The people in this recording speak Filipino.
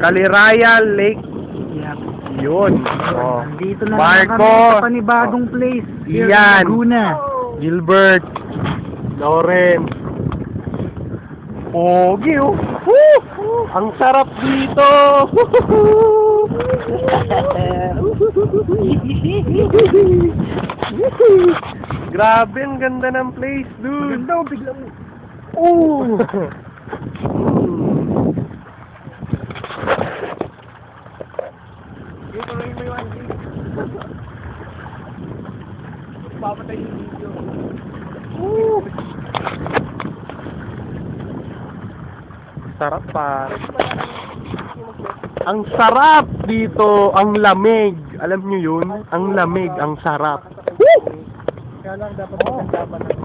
Caliraya Lake. Yep. Yun. Oh. Nandito na Marco. naman kami sa panibagong place. Here in Ian. Laguna. Gilbert. Lawrence. Pogi, oh. Woo! Ang sarap dito. Grabe, ang ganda ng place, dude. Maganda, oh, bigla mo. Oh! Dito rin mo yung Angie. Papatay yung video. Sarap, pare. Ang sarap dito, ang lamig. Alam nyo yun? Ang lamig, ang sarap. Kaya lang dapat maganda pa na.